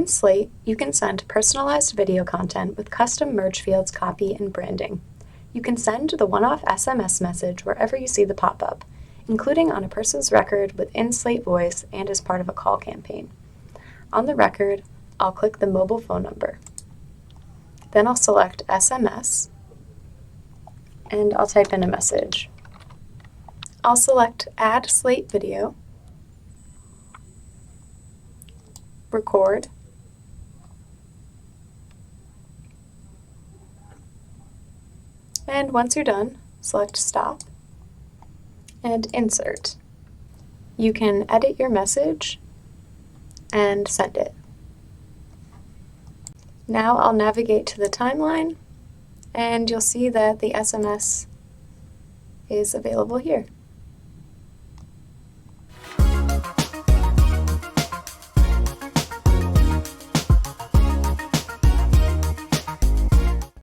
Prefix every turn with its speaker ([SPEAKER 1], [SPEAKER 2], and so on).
[SPEAKER 1] Slate, you can send personalized video content with custom merge fields, copy, and branding. You can send the one-off SMS message wherever you see the pop-up, including on a person's record within Slate Voice and as part of a call campaign. On the record, I'll click the mobile phone number. Then I'll select SMS, and I'll type in a message. I'll select Add Slate Video, Record, and once you're done, select Stop and Insert. You can edit your message and send it. Now I'll navigate to the timeline, and you'll see that the SMS is available here.